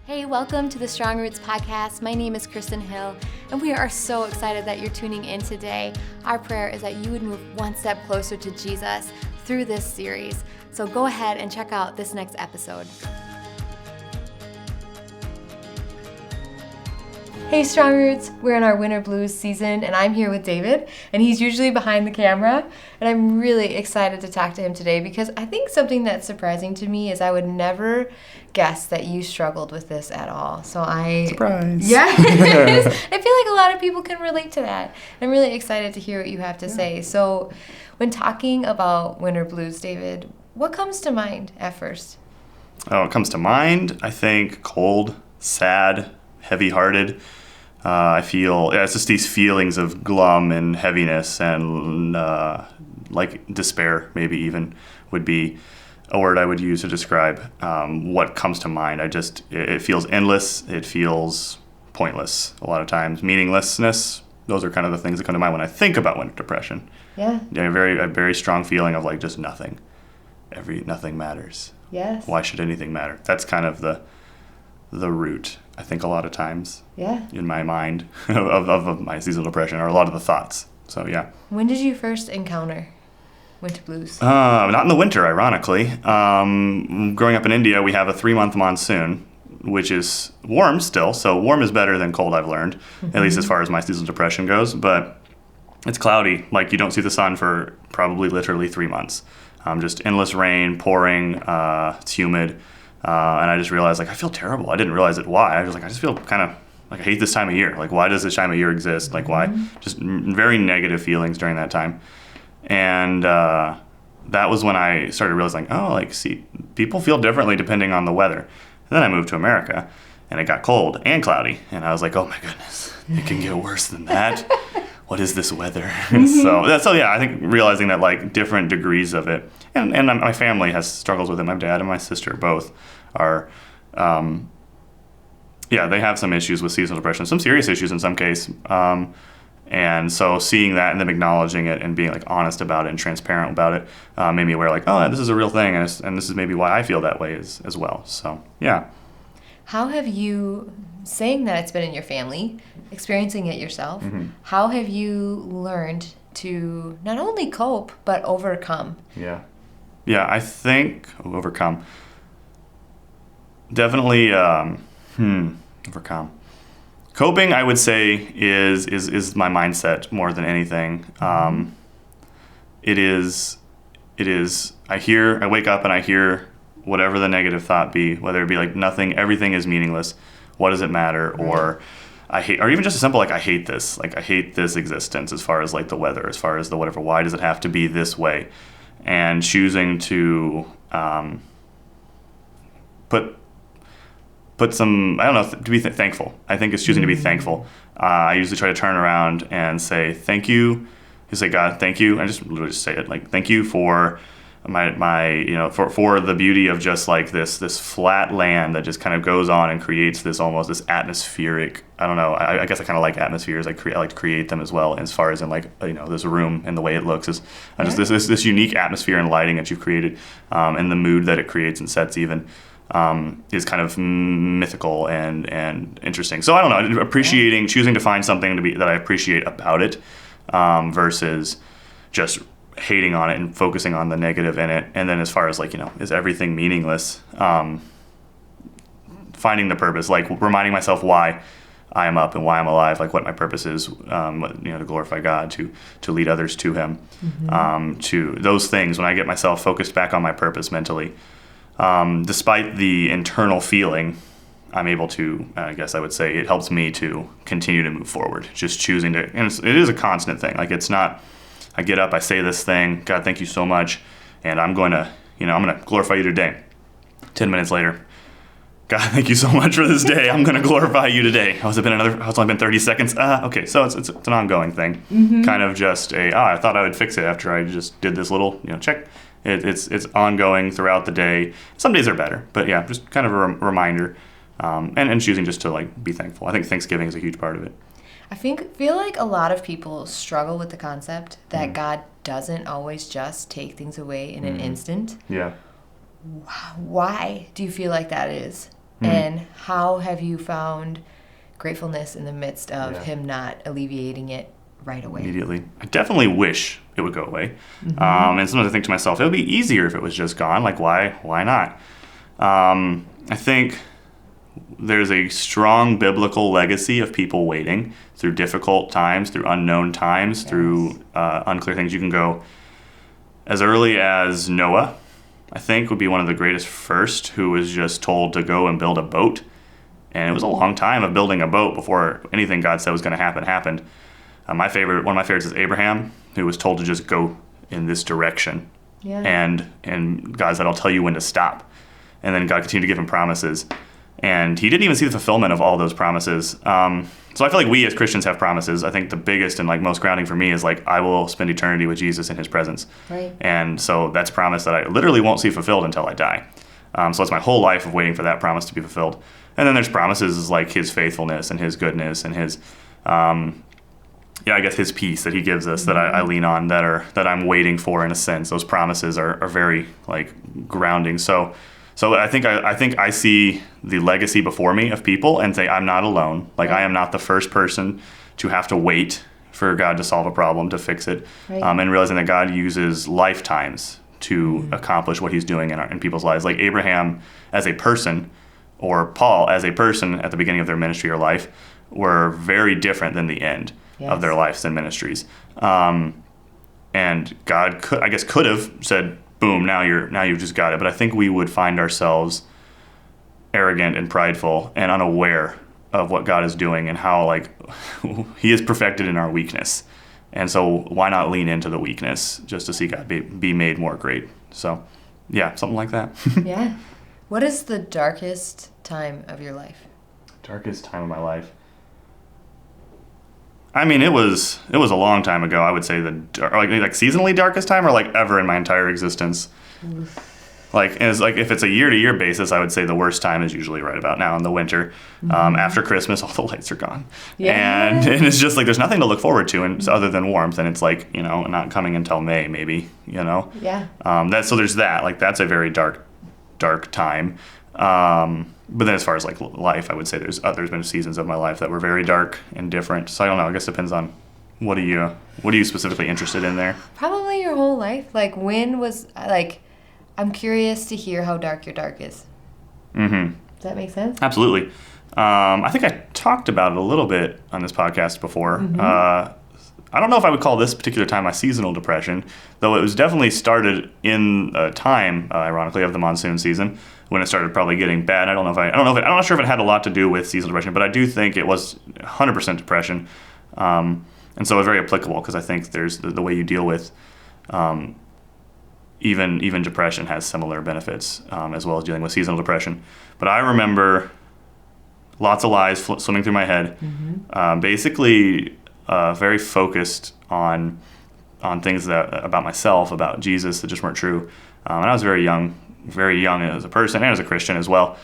Hey, welcome to the Strong Roots podcast. My name is Kristen Hill, and we are so excited that you're tuning in today. Our prayer is that you would move one step closer to Jesus through this series. So go ahead and check out this next episode. Hey, Strong Roots, we're in our Winter Blues season, and I'm here with David, and he's usually behind the camera, and I'm really excited to talk to him today because I think something that's surprising to me is I would never guess that you struggled with this at all. Surprise. Yeah, I feel like a lot of people can relate to that. I'm really excited to hear what you have to say. So when talking about Winter Blues, David, what comes to mind at first? Oh, it comes to mind, I think, cold, sad, heavy-hearted. I feel, it's just these feelings of glum and heaviness and like despair, maybe even, would be a word I would use to describe what comes to mind. It feels endless, it feels pointless a lot of times, meaninglessness. Those are kind of the things that come to mind when I think about winter depression. Yeah. A very strong feeling of like just nothing. Nothing matters. Yes. Why should anything matter? That's kind of the root, I think, a lot of times. Yeah. In my mind of my seasonal depression, or a lot of the thoughts. So yeah. When did you first encounter winter blues? Not in the winter, ironically. Growing up in India, we have a 3-month monsoon, which is warm still. So warm is better than cold, I've learned, at least as far as my seasonal depression goes. But it's cloudy. Like, you don't see the sun for probably literally 3 months. Just endless rain, pouring, it's humid. And I just realized, like, I feel terrible. I didn't realize it. Why? I was like, I just feel kind of like I hate this time of year. Like, why does this time of year exist? Like, why? Just very negative feelings during that time. And that was when I started realizing, oh, like, see, people feel differently depending on the weather. And then I moved to America, and it got cold and cloudy. And I was like, oh, my goodness, it can get worse than that. What is this weather? So yeah, I think realizing that, like, different degrees of it. And my family has struggles with it. My dad and my sister both are, they have some issues with seasonal depression, some serious issues in some case. And so seeing that and them acknowledging it and being, like, honest about it and transparent about it made me aware, like, oh, this is a real thing, and this is maybe why I feel that way as well. So yeah. How have you, saying that it's been in your family, experiencing it yourself, how have you learned to not only cope but overcome? Yeah, I think overcome. Definitely overcome. Coping, I would say, is my mindset more than anything. It is. I wake up and I hear whatever the negative thought be, whether it be like nothing, everything is meaningless. What does it matter? Right. Or I hate, or even just a simple, like, I hate this. Like, I hate this existence as far as, like, the weather, as far as the whatever. Why does it have to be this way? And choosing to put some, I don't know, to be thankful. I think it's choosing to be thankful. I usually try to turn around and say, thank you. You say, God, thank you. I just literally just say it, like, thank you for my for the beauty of just, like, this flat land that just kind of goes on and creates this almost this atmospheric, I don't know, I guess I kind of like atmospheres. I like to create them as well, as far as in, like, this room and the way it looks is just this unique atmosphere and lighting that you've created, and the mood that it creates and sets even is kind of mythical and interesting. So I don't know, choosing to find something that I appreciate about it, versus just hating on it and focusing on the negative in it. And then as far as, like, is everything meaningless? Finding the purpose, like reminding myself why I am up and why I'm alive, like what my purpose is, to glorify God, to lead others to Him, to those things. When I get myself focused back on my purpose mentally, despite the internal feeling, I'm able to, I guess I would say, it helps me to continue to move forward. Just choosing to, and it is a constant thing. Like, it's not, I get up, I say this thing, God, thank you so much, and I'm going to glorify you today. 10 minutes later, God, thank you so much for this day. I'm going to glorify you today. How's it only been 30 seconds? Okay, so it's an ongoing thing. Kind of just I thought I would fix it after I just did this little, check. It's ongoing throughout the day. Some days are better, but yeah, just kind of a reminder, and choosing just to, like, be thankful. I think Thanksgiving is a huge part of it. I feel like a lot of people struggle with the concept that God doesn't always just take things away in an instant. Yeah. Why do you feel like that is? And how have you found gratefulness in the midst of Yeah. him not alleviating it right away? Immediately. I definitely wish it would go away. And sometimes I think to myself, it would be easier if it was just gone. Like, why not? I think there's a strong biblical legacy of people waiting through difficult times, through unknown times, through unclear things. You can go as early as Noah, I think, would be one of the greatest first, who was just told to go and build a boat. And it was a long time of building a boat before anything God said was going to happen happened. One of my favorites is Abraham, who was told to just go in this direction. Yeah. And God said, I'll tell you when to stop. And then God continued to give him promises. And he didn't even see the fulfillment of all those promises. So I feel like we as Christians have promises. I think the biggest and like most grounding for me is like, I will spend eternity with Jesus in his presence. Right. And so that's a promise that I literally won't see fulfilled until I die. So it's my whole life of waiting for that promise to be fulfilled. And then there's promises like his faithfulness and his goodness and his, I guess his peace that he gives us that I lean on, that I'm waiting for in a sense. Those promises are very like grounding. So I think I see the legacy before me of people and say, I'm not alone. Like, I am not the first person to have to wait for God to solve a problem, to fix it. Right. And realizing that God uses lifetimes to accomplish what he's doing in people's lives. Like Abraham as a person, or Paul as a person at the beginning of their ministry or life, were very different than the end of their lives and ministries. And God could have said, boom, now you've just got it. But I think we would find ourselves arrogant and prideful and unaware of what God is doing and how like he is perfected in our weakness. And so why not lean into the weakness just to see God be made more great? So yeah, something like that. Yeah. What is the darkest time of your life? Darkest time of my life. I mean, it was a long time ago. I would say like seasonally darkest time, or like ever in my entire existence. Like if it's a year-to-year basis, I would say the worst time is usually right about now in the winter. After Christmas, all the lights are gone, and it's just like there's nothing to look forward to, and other than warmth. And it's like not coming until May, maybe. Yeah. So there's that. Like that's a very dark time. But then as far as like life, I would say there's been seasons of my life that were very dark and different. So I don't know. I guess it depends on what are you specifically interested in there? Probably your whole life. Like when was like, I'm curious to hear how dark your dark is. Mm-hmm. Does that make sense? Absolutely. I think I talked about it a little bit on this podcast before. I don't know if I would call this particular time my seasonal depression, though it was definitely started in a time, ironically, of the monsoon season when it started probably getting bad. I'm not sure if it had a lot to do with seasonal depression, but I do think it was 100% depression. And so it's very applicable because I think there's the way you deal with even depression has similar benefits as well as dealing with seasonal depression. But I remember lots of lies swimming through my head, basically very focused on things about myself, about Jesus that just weren't true. And I was very young as a person and as a Christian as well.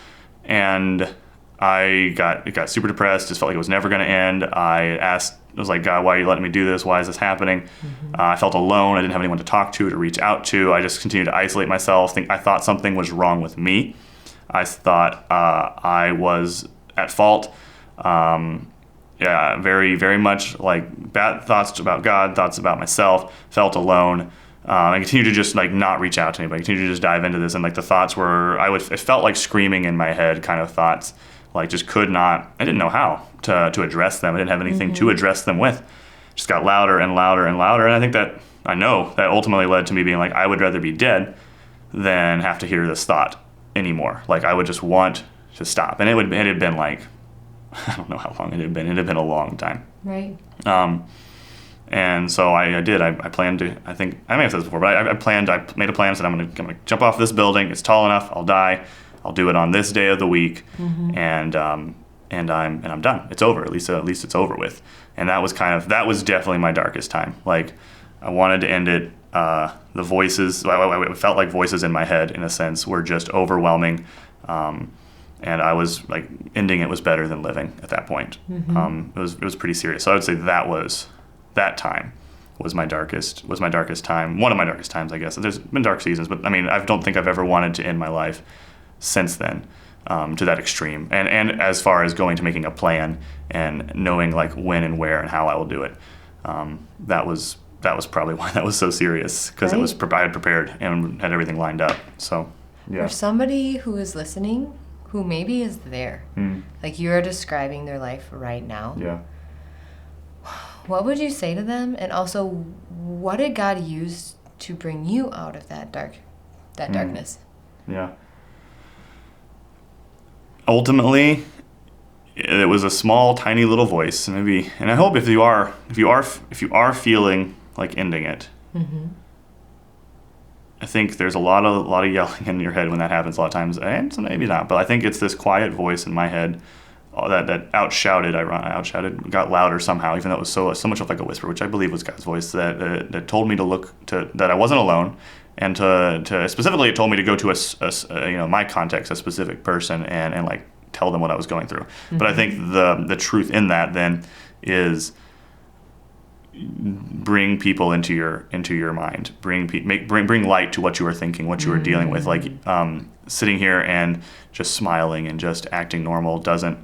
And I got super depressed, just felt like it was never going to end. I was like, God, why are you letting me do this? Why is this happening? I felt alone. I didn't have anyone to talk to reach out to. I just continued to isolate myself. I thought something was wrong with me. I thought I was at fault. Very, very much like bad thoughts about God, thoughts about myself, felt alone. I continued to just like not reach out to anybody. I continued to just dive into this, and like the thoughts were, it felt like screaming in my head kind of thoughts. Like just I didn't know how to address them. I didn't have anything to address them with. Just got louder and louder and louder. And I know that ultimately led to me being like, I would rather be dead than have to hear this thought anymore. Like I would just want to stop. And it had been like, I don't know how long it had been. It had been a long time. Right. And so I did. I planned to, I think, I may have said this before, but I made a plan. I said, I'm going to jump off this building. It's tall enough. I'll die. I'll do it on this day of the week. And I'm done. It's over. At least it's over with. And that was definitely my darkest time. Like I wanted to end it. The voices, it felt like voices in my head in a sense were just overwhelming. And I was like, ending it was better than living at that point. It was pretty serious. So I would say that time was my darkest time. One of my darkest times, I guess. There's been dark seasons, but I mean, I don't think I've ever wanted to end my life since then. to that extreme. And as far as going to making a plan and knowing like when and where and how I will do it, that was probably why that was so serious, because Right. it was I had prepared and had everything lined up. So yeah. For somebody who is listening, who maybe is there, like you're describing their life right now, Yeah. what would you say to them? And also, what did God use to bring you out of that darkness? Yeah. Ultimately, it was a small, tiny little voice, and I hope if you are feeling like ending it, I think there's a lot of yelling in your head when that happens a lot of times, and so maybe not, but I think it's this quiet voice in my head that outshouted, got louder somehow, even though it was so much of like a whisper, which I believe was God's voice that told me to look to that I wasn't alone, and to specifically it told me to go to my context, a specific person, and like tell them what I was going through. But I think the truth in that then is bring people into your mind, bring light to what you were thinking, what you were dealing with. Like sitting here and just smiling and just acting normal doesn't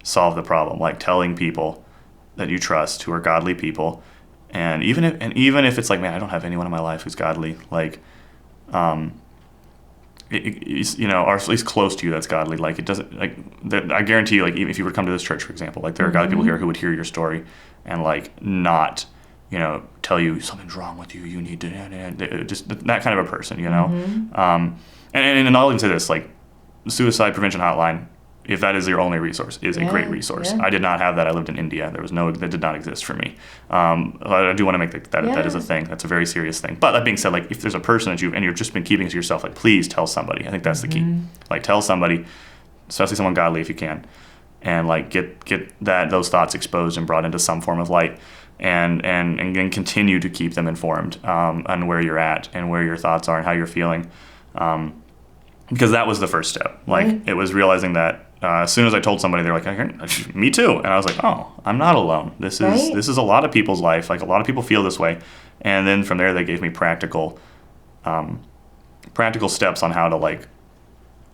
solve the problem. Like telling people that you trust, who are godly people, and even if it's like, man, I don't have anyone in my life who's godly, like or at least close to you that's godly. Like it doesn't, like I guarantee you, like even if you were to come to this church, for example, like there are godly people here who would hear your story and like not tell you something's wrong with you, you need to just that kind of a person, and I'll even say this, like the suicide prevention hotline, if that is your only resource, is a great resource. Yeah. I did not have that. I lived in India. That did not exist for me. I do want to make that is a thing. That's a very serious thing. But that being said, like if there's a person that you've just been keeping to yourself, like please tell somebody. I think that's the key. Like tell somebody, especially someone godly if you can, and like get those thoughts exposed and brought into some form of light, and continue to keep them informed on where you're at and where your thoughts are and how you're feeling. Because that was the first step. Like it was realizing that as soon as I told somebody, they're like, me too. And I was like, oh, I'm not alone. This is a lot of people's life. Like a lot of people feel this way. And then from there, they gave me practical steps on how to like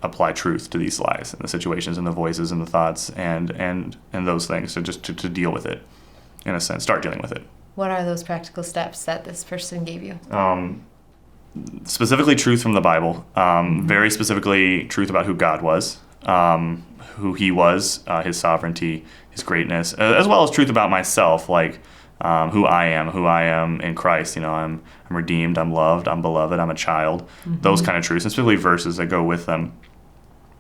apply truth to these lies and the situations and the voices and the thoughts and those things. So just to deal with it, in a sense, start dealing with it. What are those practical steps that this person gave you? Specifically truth from the Bible, very specifically truth about who God was, who he was, his sovereignty, his greatness, as well as truth about myself, like who I am in Christ. I'm redeemed, I'm loved, I'm beloved, I'm a child. Those kind of truths, and specifically verses that go with them,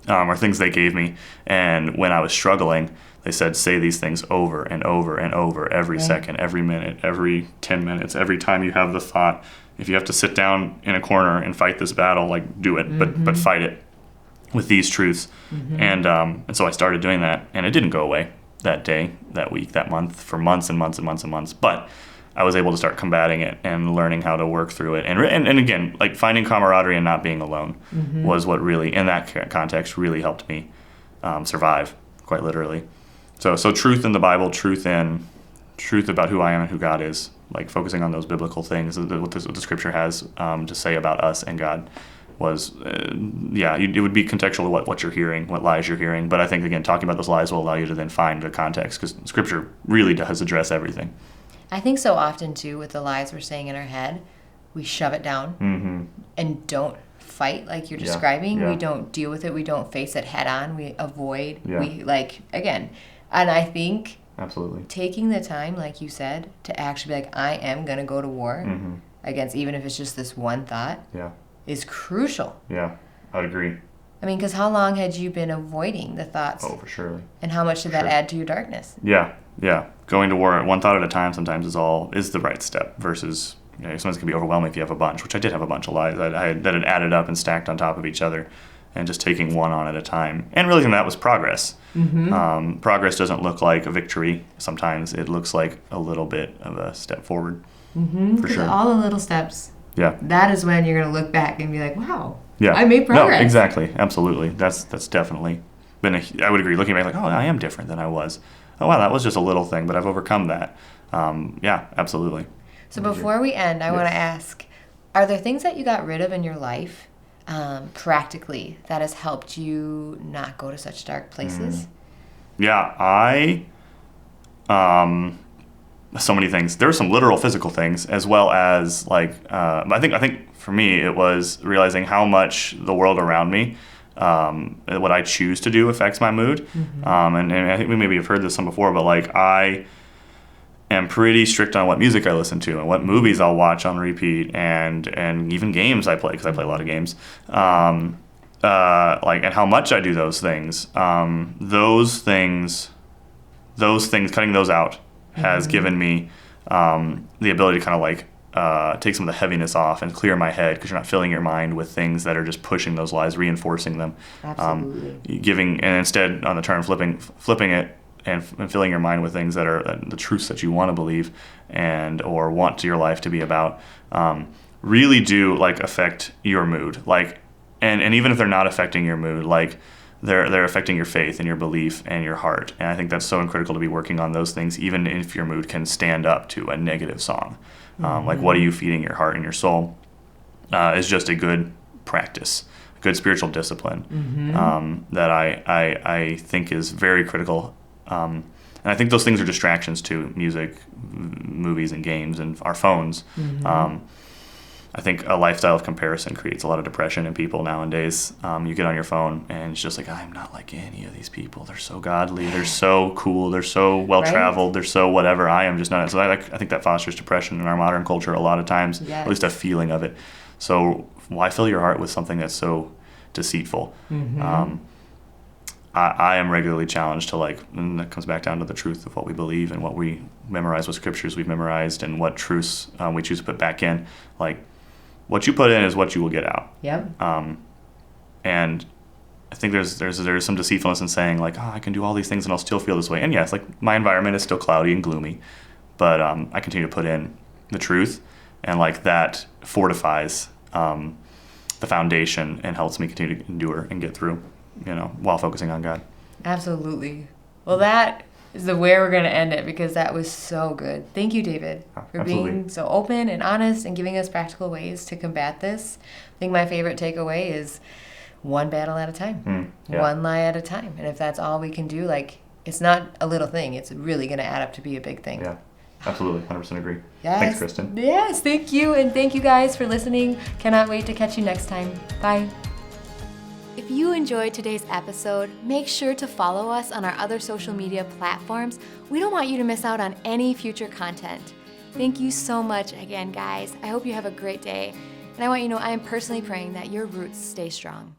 are things they gave me. And when I was struggling, they said, say these things over and over and over, every second, every minute, every 10 minutes, every time you have the thought. If you have to sit down in a corner and fight this battle, like do it, but fight it with these truths. And so I started doing that, and it didn't go away that day, that week, that month, for months and months and months and months. But I was able to start combating it and learning how to work through it. And again, like finding camaraderie and not being alone was what really, in that context, really helped me survive, quite literally. So truth in the Bible, truth about who I am and who God is, like focusing on those biblical things, what the scripture has to say about us and God was, it would be contextual to what you're hearing, what lies you're hearing. But I think, again, talking about those lies will allow you to then find the context, because scripture really does address everything. I think so often, too, with the lies we're saying in our head, we shove it down and don't fight like you're describing. We don't deal with it. We don't face it head on. We avoid. We again. And I think absolutely taking the time, like you said, to actually be like, I am going to go to war against, even if it's just this one thought, is crucial. Yeah, I'd agree. I mean, because how long had you been avoiding the thoughts? Oh, for sure. And how much did that add to your darkness? Yeah. Going to war one thought at a time sometimes is the right step, versus sometimes it can be overwhelming if you have a bunch, which I did have a bunch of lies that had added up and stacked on top of each other, and just taking one on at a time. And realizing that was progress. Progress doesn't look like a victory. Sometimes it looks like a little bit of a step forward. For sure. All the little steps. Yeah. That is when you're going to look back and be like, wow, yeah, I made progress. No, exactly. Absolutely. That's definitely been I would agree. Looking back, like, oh, I am different than I was. Oh, wow, that was just a little thing, but I've overcome that. Yeah, absolutely. So before we end, I want to ask, are there things that you got rid of in your life practically that has helped you not go to such dark places? Yeah, so many things. There were some literal physical things, as well as like I think for me it was realizing how much the world around me, what I choose to do affects my mood. And I think we maybe have heard this some before, but like I am pretty strict on what music I listen to and what movies I'll watch on repeat, and even games I play, because I play a lot of games. Like, and how much I do those things. Those things, cutting those out has given me the ability to kind of like take some of the heaviness off and clear my head, because you're not filling your mind with things that are just pushing those lies, reinforcing them. Absolutely. And instead, on the turn, flipping it and filling your mind with things that are the truths that you want to believe and or want your life to be about, really do like affect your mood. Like, and even if they're not affecting your mood, like they're affecting your faith and your belief and your heart. And I think that's so critical to be working on those things, even if your mood can stand up to a negative song. Like, what are you feeding your heart and your soul is just a good practice, a good spiritual discipline that I think is very critical. And I think those things are distractions too: music, movies, and games, and our phones. I think a lifestyle of comparison creates a lot of depression in people nowadays. You get on your phone and it's just like, I'm not like any of these people. They're so godly. They're so cool. They're so well-traveled. Right? They're so whatever. I am just not. So I think that fosters depression in our modern culture a lot of times, at least a feeling of it. So why fill your heart with something that's so deceitful? I am regularly challenged to, like, and that comes back down to the truth of what we believe and what we memorize, what scriptures we've memorized, and what truths we choose to put back in. Like, what you put in is what you will get out. Yep. And I think there's some deceitfulness in saying, like, I can do all these things and I'll still feel this way. And yes, like, my environment is still cloudy and gloomy, but I continue to put in the truth, and like that fortifies the foundation and helps me continue to endure and get through, while focusing on God. Absolutely. Well, that is the way we're going to end it, because that was so good. Thank you, David, for being so open and honest and giving us practical ways to combat this. I think my favorite takeaway is one battle at a time, one lie at a time. And if that's all we can do, like, it's not a little thing. It's really going to add up to be a big thing. Yeah, absolutely. 100% agree. Yes. Thanks, Kristen. Yes, thank you. And thank you guys for listening. Cannot wait to catch you next time. Bye. If you enjoyed today's episode, make sure to follow us on our other social media platforms. We don't want you to miss out on any future content. Thank you so much again, guys. I hope you have a great day. And I want you to know I am personally praying that your roots stay strong.